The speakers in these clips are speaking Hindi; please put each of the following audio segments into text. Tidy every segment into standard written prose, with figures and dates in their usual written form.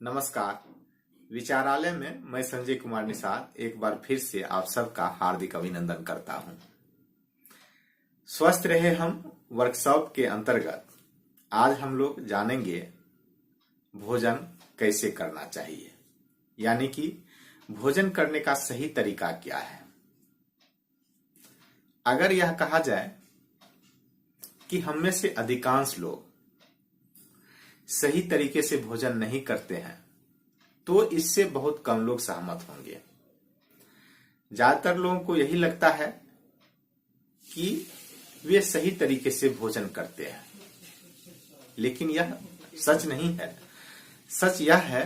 नमस्कार। विचारालय में मैं संजय कुमार निषाद एक बार फिर से आप सबका हार्दिक अभिनंदन करता हूं। स्वस्थ रहे हम वर्कशॉप के अंतर्गत आज हम लोग जानेंगे भोजन कैसे करना चाहिए, यानी कि भोजन करने का सही तरीका क्या है। अगर यह कहा जाए कि हम में से अधिकांश लोग सही तरीके से भोजन नहीं करते हैं तो इससे बहुत कम लोग सहमत होंगे। ज्यादातर लोगों को यही लगता है कि वे सही तरीके से भोजन करते हैं, लेकिन यह सच नहीं है। सच यह है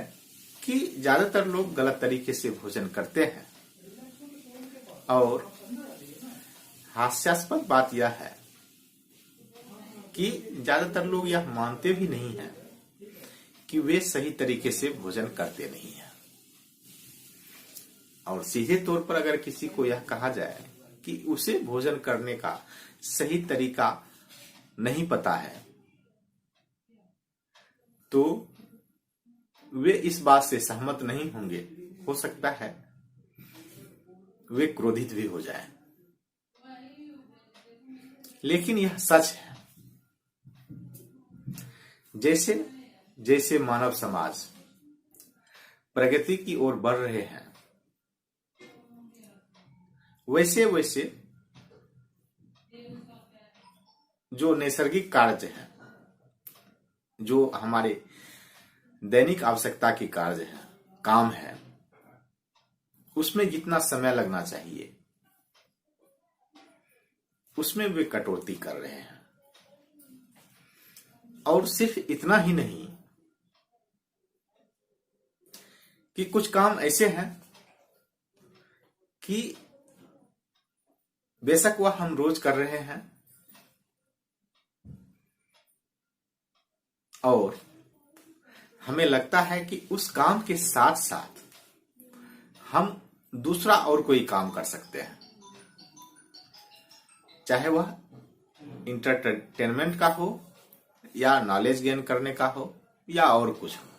कि ज्यादातर लोग गलत तरीके से भोजन करते हैं। और हास्यास्पद बात यह है कि ज्यादातर लोग यह मानते भी नहीं हैं कि वे सही तरीके से भोजन करते नहीं हैं। और सीधे तौर पर अगर किसी को यह कहा जाए कि उसे भोजन करने का सही तरीका नहीं पता है तो वे इस बात से सहमत नहीं होंगे। हो सकता है वे क्रोधित भी हो जाएं। लेकिन यह सच है। जैसे जैसे मानव समाज प्रगति की ओर बढ़ रहे हैं, वैसे वैसे जो नैसर्गिक कार्य हैं, जो हमारे दैनिक आवश्यकता की कार्य है, काम है, उसमें जितना समय लगना चाहिए उसमें वे कटौती कर रहे हैं। और सिर्फ इतना ही नहीं कि कुछ काम ऐसे हैं कि बेशक वह हम रोज कर रहे हैं और हमें लगता है कि उस काम के साथ साथ हम दूसरा और कोई काम कर सकते हैं, चाहे वह इंटरटेनमेंट का हो या नॉलेज गेन करने का हो या और कुछ हो।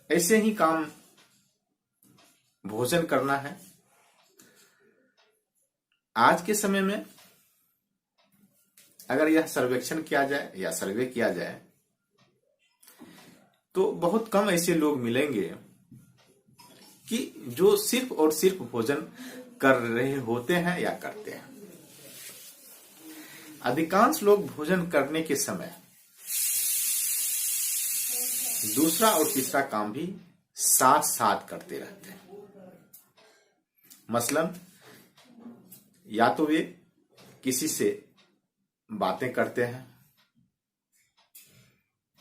ऐसे ही काम भोजन करना है। आज के समय में अगर यह सर्वेक्षण किया जाए या सर्वे किया जाए तो बहुत कम ऐसे लोग मिलेंगे कि जो सिर्फ और सिर्फ भोजन कर रहे होते हैं या करते हैं। अधिकांश लोग भोजन करने के समय दूसरा और तीसरा काम भी साथ साथ करते रहते हैं। मसलन या तो वे किसी से बातें करते हैं,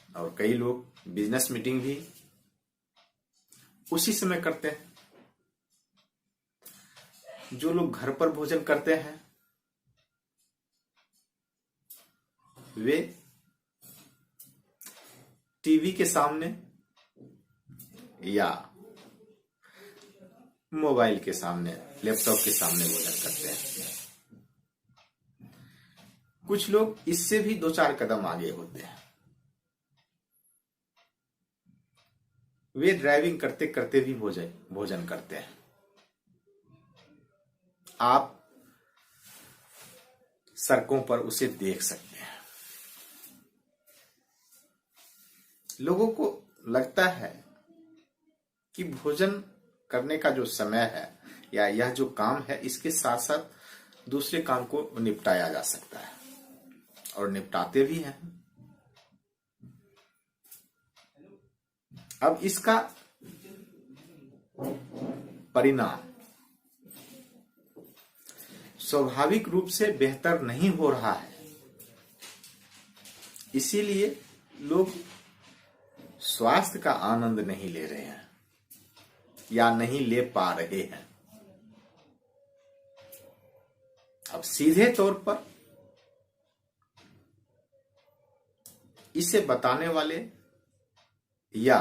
और कई लोग बिजनेस मीटिंग भी उसी समय करते हैं। जो लोग घर पर भोजन करते हैं वे टीवी के सामने या मोबाइल के सामने, लैपटॉप के सामने भोजन करते हैं। कुछ लोग इससे भी 2-4 कदम आगे होते हैं। वे ड्राइविंग करते करते भी भोजन करते हैं। आप सड़कों पर उसे देख सकते हैं। लोगों को लगता है कि भोजन करने का जो समय है या यह जो काम है, इसके साथ साथ दूसरे काम को निपटाया जा सकता है, और निपटाते भी हैं। अब इसका परिणाम स्वाभाविक रूप से बेहतर नहीं हो रहा है। इसीलिए लोग स्वास्थ्य का आनंद नहीं ले रहे हैं या नहीं ले पा रहे हैं। अब सीधे तौर पर इसे बताने वाले या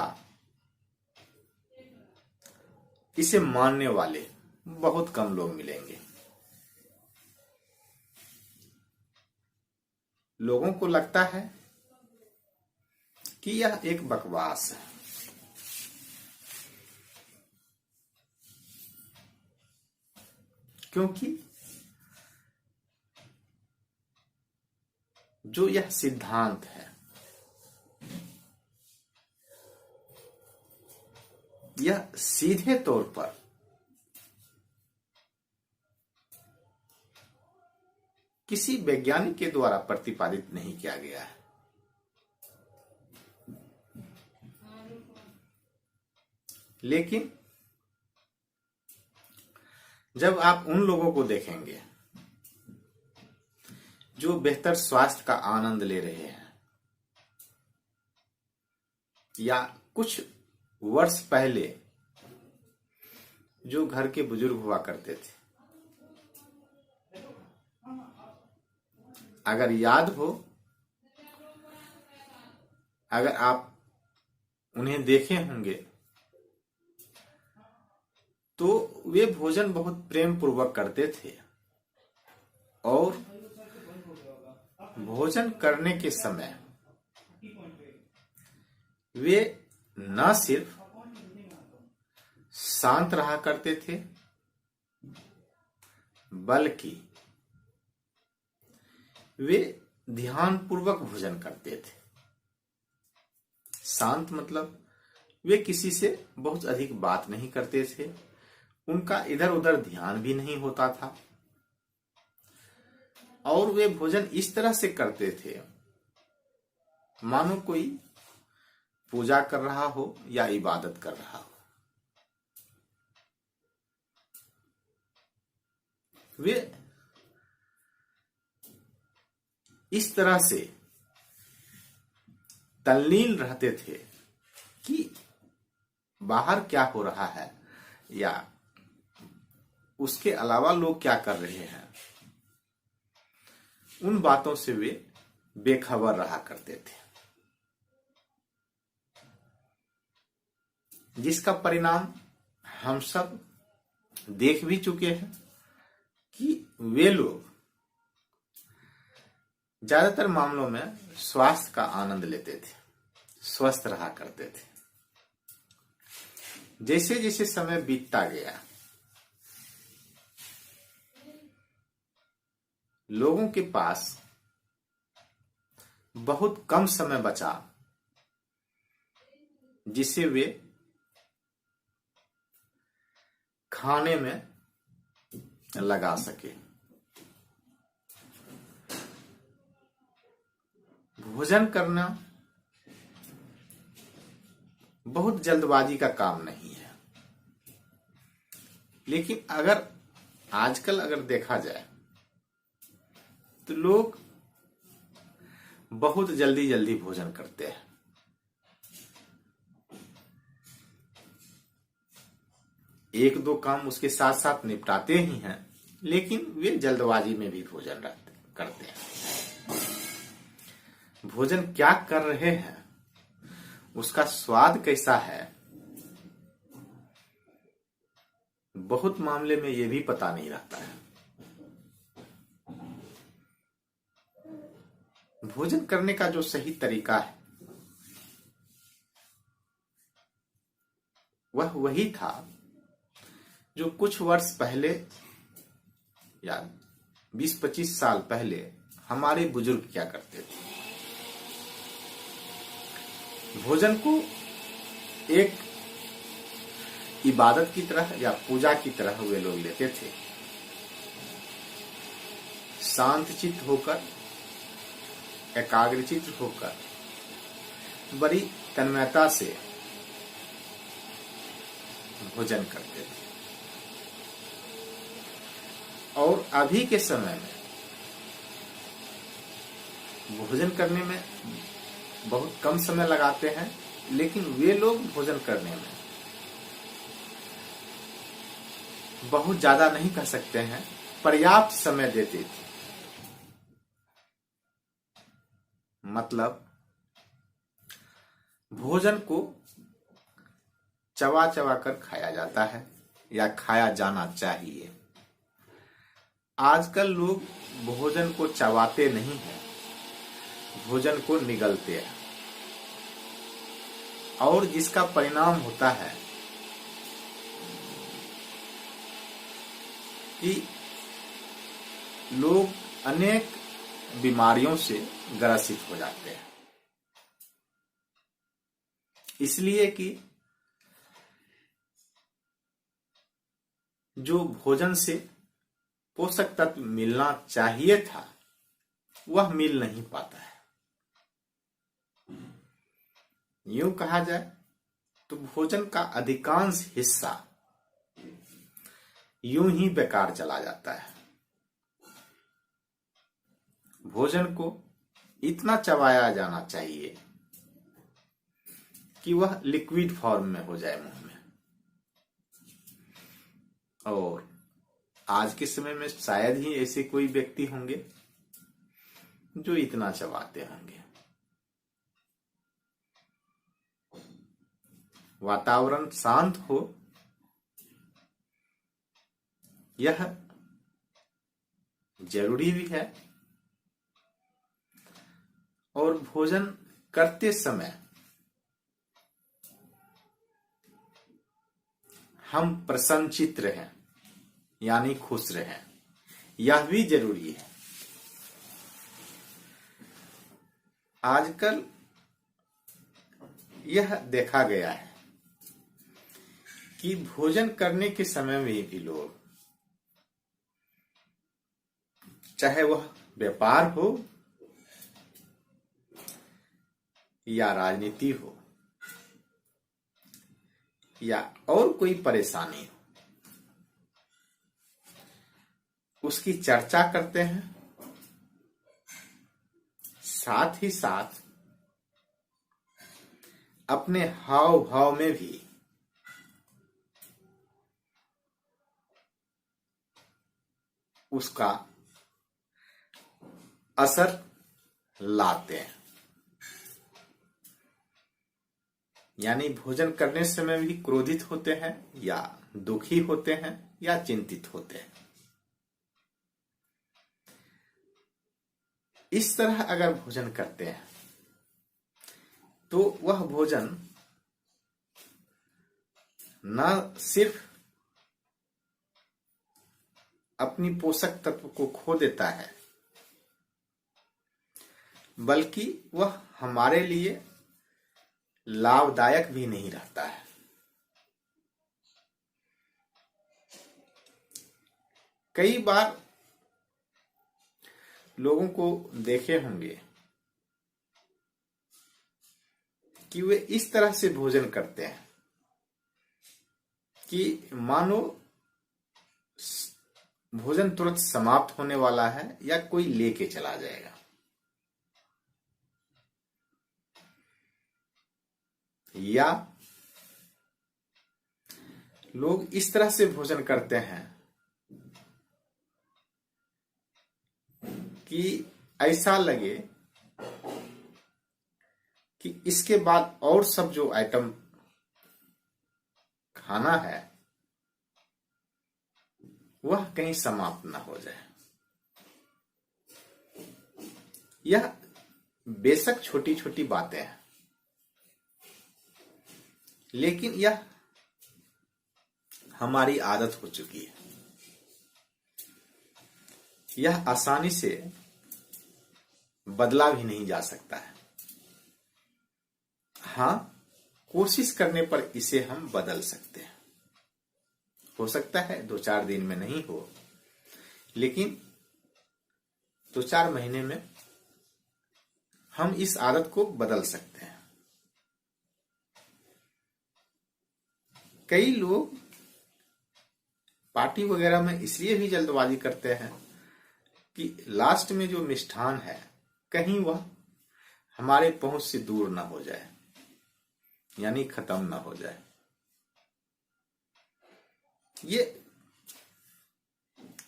इसे मानने वाले बहुत कम लोग मिलेंगे। लोगों को लगता है कि यह एक बकवास है। क्योंकि जो यह सिद्धांत है, यह सीधे तौर पर किसी वैज्ञानिक के द्वारा प्रतिपादित नहीं किया गया है। लेकिन जब आप उन लोगों को देखेंगे जो बेहतर स्वास्थ्य का आनंद ले रहे हैं, या कुछ वर्ष पहले जो घर के बुजुर्ग हुआ करते थे, अगर याद हो, अगर आप उन्हें देखे होंगे तो वे भोजन बहुत प्रेम पूर्वक करते थे और भोजन करने के समय वे न सिर्फ शांत रहा करते थे, बल्कि वे ध्यान पूर्वक भोजन करते थे। शांत मतलब वे किसी से बहुत अधिक बात नहीं करते थे, उनका इधर उधर ध्यान भी नहीं होता था, और वे भोजन इस तरह से करते थे मानो कोई पूजा कर रहा हो या इबादत कर रहा हो। वे इस तरह से तल्लीन रहते थे कि बाहर क्या हो रहा है या उसके अलावा लोग क्या कर रहे हैं, उन बातों से वे बेखबर रहा करते थे, जिसका परिणाम हम सब देख भी चुके हैं कि वे लोग ज्यादातर मामलों में स्वास्थ्य का आनंद लेते थे, स्वस्थ रहा करते थे। जैसे जैसे समय बीतता गया, लोगों के पास बहुत कम समय बचा जिसे वे खाने में लगा सके। भोजन करना बहुत जल्दबाजी का काम नहीं है, लेकिन अगर आजकल अगर देखा जाए तो लोग बहुत जल्दी जल्दी भोजन करते हैं। एक दो काम उसके साथ साथ निपटाते ही हैं, लेकिन वे जल्दबाजी में भी भोजन करते हैं। भोजन क्या कर रहे हैं, उसका स्वाद कैसा है, बहुत मामले में यह भी पता नहीं रहता है। भोजन करने का जो सही तरीका है वह वही था जो कुछ वर्ष पहले या 20-25 साल पहले हमारे बुजुर्ग क्या करते थे। भोजन को एक इबादत की तरह या पूजा की तरह वे लोग लेते थे, शांतचित्त होकर, एकाग्रचित्त होकर, बड़ी तन्मयता से भोजन करते थे। और अभी के समय में भोजन करने में बहुत कम समय लगाते हैं, लेकिन वे लोग भोजन करने में बहुत ज्यादा नहीं कह सकते हैं, पर्याप्त समय देते थे। मतलब भोजन को चबा चबा कर खाया जाता है या खाया जाना चाहिए। आजकल लोग भोजन को चबाते नहीं हैं, भोजन को निगलते हैं। और जिसका परिणाम होता है कि लोग अनेक बीमारियों से ग्रसित हो जाते हैं। इसलिए कि जो भोजन से पोषक तत्व मिलना चाहिए था वह मिल नहीं पाता है। यूं कहा जाए तो भोजन का अधिकांश हिस्सा यूं ही बेकार चला जाता है। भोजन को इतना चबाया जाना चाहिए कि वह लिक्विड फॉर्म में हो जाए मुंह में। और आज के समय में शायद ही ऐसे कोई व्यक्ति होंगे जो इतना चबाते होंगे। वातावरण शांत हो, यह जरूरी भी है। और भोजन करते समय हम प्रसन्नचित्त रहें, यानी खुश रहें, यह भी जरूरी है। आजकल यह देखा गया है कि भोजन करने के समय में भी लोग, चाहे वह व्यापार हो या राजनीति हो या और कोई परेशानी हो, उसकी चर्चा करते हैं। साथ ही साथ अपने हाव भाव में भी उसका असर लाते हैं। यानी भोजन करने समय भी क्रोधित होते हैं या दुखी होते हैं या चिंतित होते हैं। इस तरह अगर भोजन करते हैं तो वह भोजन न सिर्फ अपनी पोषक तत्व को खो देता है, बल्कि वह हमारे लिए लाभदायक भी नहीं रहता है। कई बार लोगों को देखे होंगे कि वे इस तरह से भोजन करते हैं कि मानो भोजन तुरंत समाप्त होने वाला है या कोई लेके चला जाएगा। या लोग इस तरह से भोजन करते हैं कि ऐसा लगे कि इसके बाद और सब जो आइटम खाना है वह कहीं समाप्त ना हो जाए। यह बेशक छोटी छोटी बातें हैं, लेकिन यह हमारी आदत हो चुकी है। यह आसानी से बदला भी नहीं जा सकता है। हाँ, कोशिश करने पर इसे हम बदल सकते हैं। हो सकता है 2-4 दिन में नहीं हो, लेकिन 2-4 महीने में हम इस आदत को बदल सकते हैं। कई लोग पार्टी वगैरह में इसलिए भी जल्दबाजी करते हैं कि लास्ट में जो मिष्ठान है कहीं वह हमारे पहुंच से दूर ना हो जाए, यानी खत्म ना हो जाए।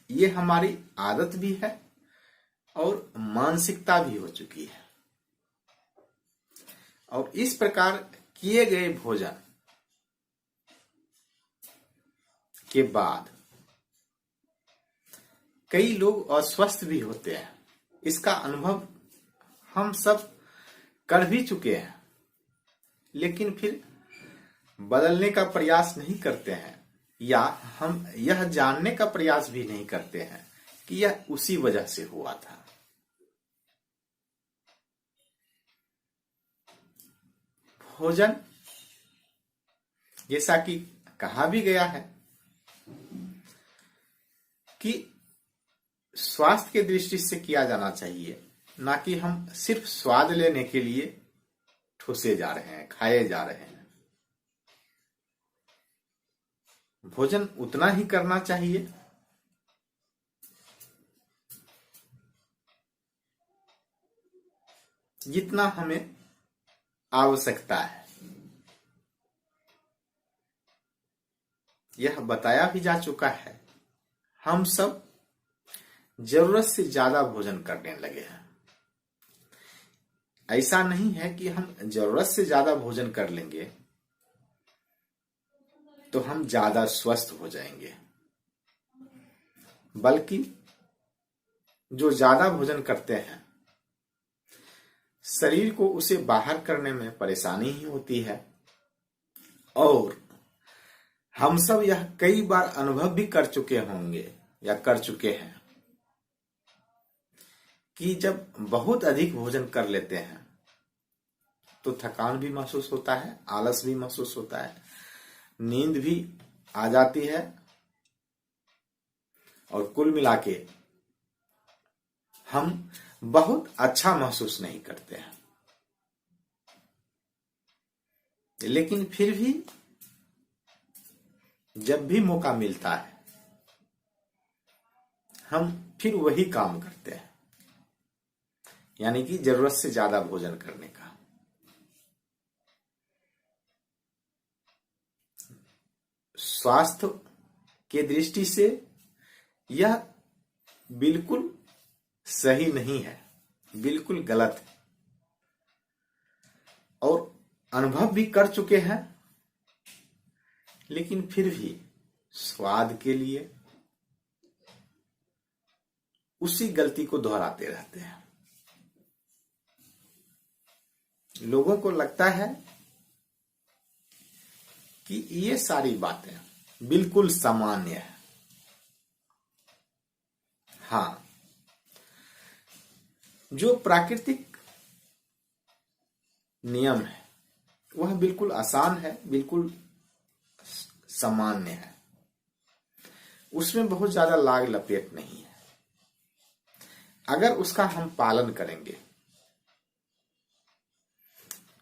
ये हमारी आदत भी है और मानसिकता भी हो चुकी है। और इस प्रकार किए गए भोजन के बाद कई लोग अस्वस्थ भी होते हैं। इसका अनुभव हम सब कर भी चुके हैं, लेकिन फिर बदलने का प्रयास नहीं करते हैं, या हम यह जानने का प्रयास भी नहीं करते हैं कि यह उसी वजह से हुआ था। भोजन, जैसा कि कहा भी गया है कि स्वास्थ्य के दृष्टि से किया जाना चाहिए, ना कि हम सिर्फ स्वाद लेने के लिए ठूसे जा रहे हैं, खाए जा रहे हैं। भोजन उतना ही करना चाहिए जितना हमें आवश्यकता है। यह बताया भी जा चुका है, हम सब जरूरत से ज्यादा भोजन करने लगे हैं। ऐसा नहीं है कि हम जरूरत से ज्यादा भोजन कर लेंगे तो हम ज्यादा स्वस्थ हो जाएंगे, बल्कि जो ज्यादा भोजन करते हैं शरीर को उसे बाहर करने में परेशानी ही होती है। और हम सब यह कई बार अनुभव भी कर चुके होंगे या कर चुके हैं कि जब बहुत अधिक भोजन कर लेते हैं तो थकान भी महसूस होता है, आलस भी महसूस होता है, नींद भी आ जाती है, और कुल मिला के हम बहुत अच्छा महसूस नहीं करते हैं। लेकिन फिर भी जब भी मौका मिलता है हम फिर वही काम करते हैं, यानी कि जरूरत से ज्यादा भोजन करने का। स्वास्थ्य के दृष्टि से यह बिल्कुल सही नहीं है, बिल्कुल गलत है, और अनुभव भी कर चुके हैं, लेकिन फिर भी स्वाद के लिए उसी गलती को दोहराते रहते हैं। लोगों को लगता है कि ये सारी बातें बिल्कुल सामान्य है। हाँ, जो प्राकृतिक नियम है वह बिल्कुल आसान है, बिल्कुल सामान्य है, उसमें बहुत ज्यादा लाग लपेट नहीं है। अगर उसका हम पालन करेंगे,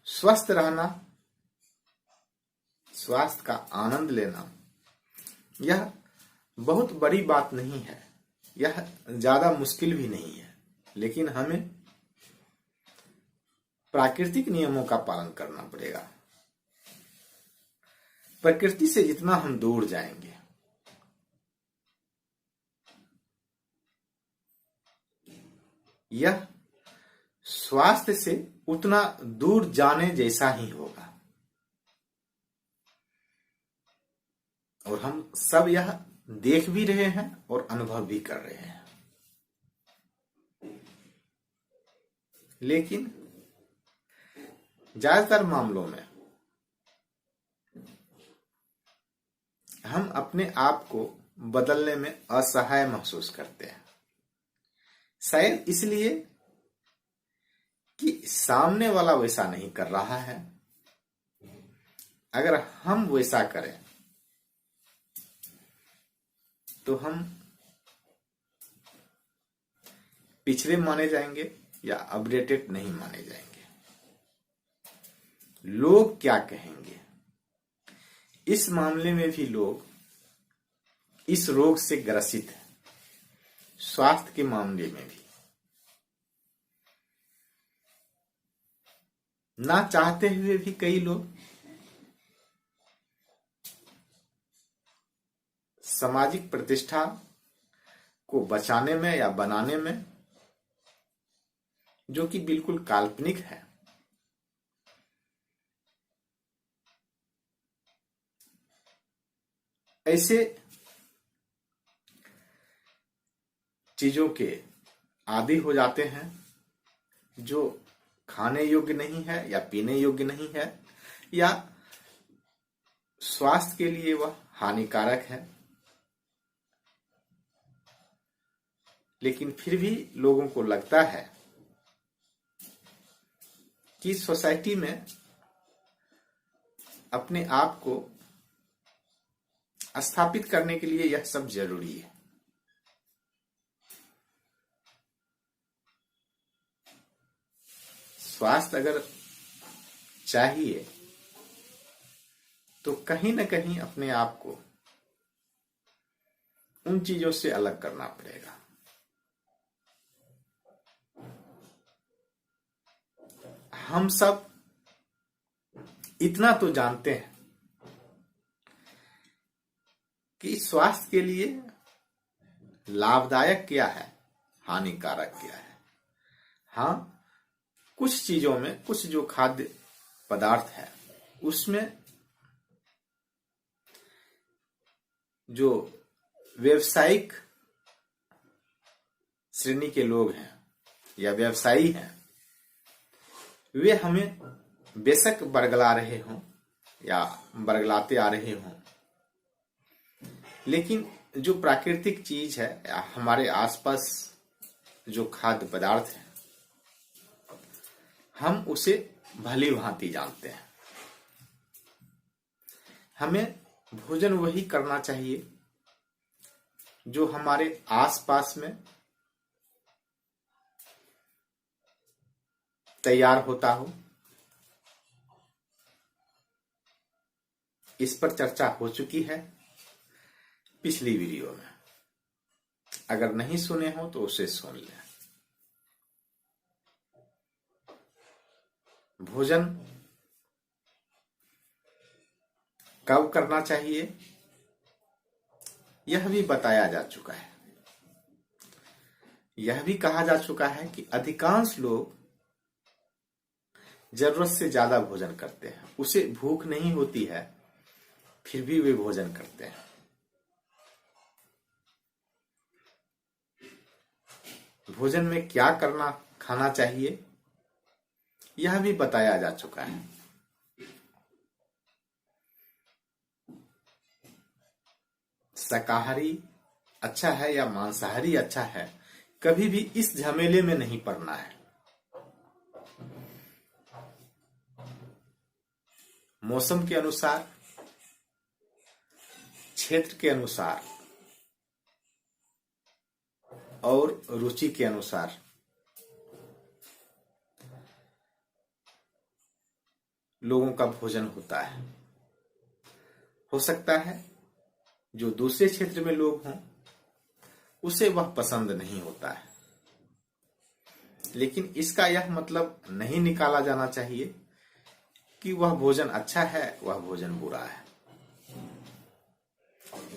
स्वस्थ रहना, स्वास्थ्य का आनंद लेना, यह बहुत बड़ी बात नहीं है, यह ज्यादा मुश्किल भी नहीं है, लेकिन हमें प्राकृतिक नियमों का पालन करना पड़ेगा। प्रकृति से जितना हम दूर जाएंगे, यह स्वास्थ्य से उतना दूर जाने जैसा ही होगा। और हम सब यह देख भी रहे हैं और अनुभव भी कर रहे हैं। लेकिन ज्यादातर मामलों में हम अपने आप को बदलने में असहाय महसूस करते हैं। शायद इसलिए कि सामने वाला वैसा नहीं कर रहा है। अगर हम वैसा करें तो हम पिछड़े माने जाएंगे या अपडेटेड नहीं माने जाएंगे। लोग क्या कहेंगे, इस मामले में भी लोग इस रोग से ग्रसित हैं। स्वास्थ्य के मामले में भी ना चाहते हुए भी कई लोग सामाजिक प्रतिष्ठा को बचाने में या बनाने में, जो कि बिल्कुल काल्पनिक है, ऐसे चीजों के आदी हो जाते हैं जो खाने योग्य नहीं है या पीने योग्य नहीं है, या स्वास्थ्य के लिए वह हानिकारक है, लेकिन फिर भी लोगों को लगता है कि सोसाइटी में अपने आप को स्थापित करने के लिए यह सब जरूरी है। स्वास्थ्य अगर चाहिए तो कहीं न कहीं अपने आप को उन चीजों से अलग करना पड़ेगा। हम सब इतना तो जानते हैं कि स्वास्थ्य के लिए लाभदायक क्या है, हानिकारक क्या है। हाँ, कुछ चीजों में, कुछ जो खाद्य पदार्थ है उसमें जो व्यवसायिक श्रेणी के लोग हैं या व्यवसायी हैं, वे हमें बेशक बरगला रहे हों या बरगलाते आ रहे हों, लेकिन जो प्राकृतिक चीज है या हमारे आसपास जो खाद्य पदार्थ है, हम उसे भली भांति जानते हैं। हमें भोजन वही करना चाहिए जो हमारे आसपास में तैयार होता हो। इस पर चर्चा हो चुकी है पिछली वीडियो में, अगर नहीं सुने हो तो उसे सुन लें। भोजन कब करना चाहिए यह भी बताया जा चुका है। यह भी कहा जा चुका है कि अधिकांश लोग जरूरत से ज्यादा भोजन करते हैं, उसे भूख नहीं होती है फिर भी वे भोजन करते हैं। भोजन में क्या खाना चाहिए यह भी बताया जा चुका है। शाकाहारी अच्छा है या मांसाहारी अच्छा है, कभी भी इस झमेले में नहीं पड़ना है। मौसम के अनुसार, क्षेत्र के अनुसार और रुचि के अनुसार लोगों का भोजन होता है। हो सकता है जो दूसरे क्षेत्र में लोग हों उसे वह पसंद नहीं होता है, लेकिन इसका यह मतलब नहीं निकाला जाना चाहिए कि वह भोजन अच्छा है, वह भोजन बुरा है।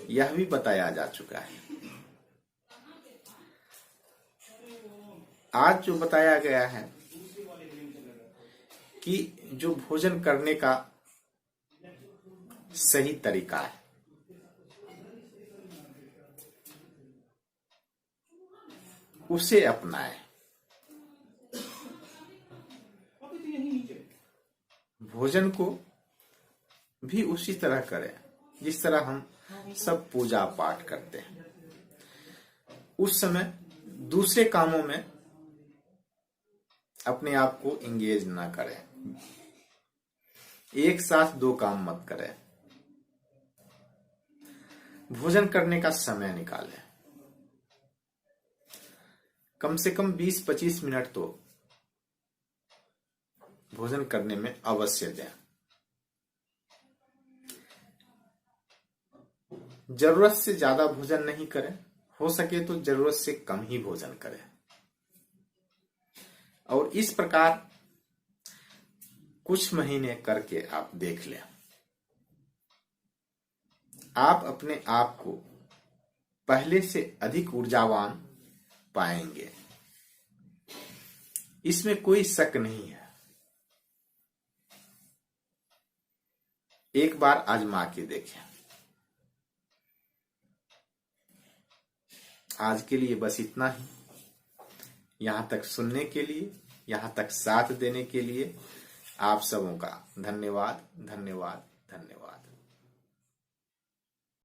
यह भी बताया जा चुका है। आज जो बताया गया है कि जो भोजन करने का सही तरीका है, उसे अपनाएं। भोजन को भी उसी तरह करें जिस तरह हम सब पूजा पाठ करते हैं। उस समय दूसरे कामों में अपने आप को एंगेज ना करें। एक साथ दो काम मत करें। भोजन करने का समय निकालें। कम से कम 20-25 मिनट तो भोजन करने में अवश्य दें। जरूरत से ज्यादा भोजन नहीं करें, हो सके तो जरूरत से कम ही भोजन करें। और इस प्रकार कुछ महीने करके आप देख लें, आप अपने आप को पहले से अधिक ऊर्जावान पाएंगे। इसमें कोई शक नहीं है। एक बार आजमा के देखें। आज के लिए बस इतना ही। यहां तक सुनने के लिए, यहां तक साथ देने के लिए आप सबों का धन्यवाद, धन्यवाद, धन्यवाद।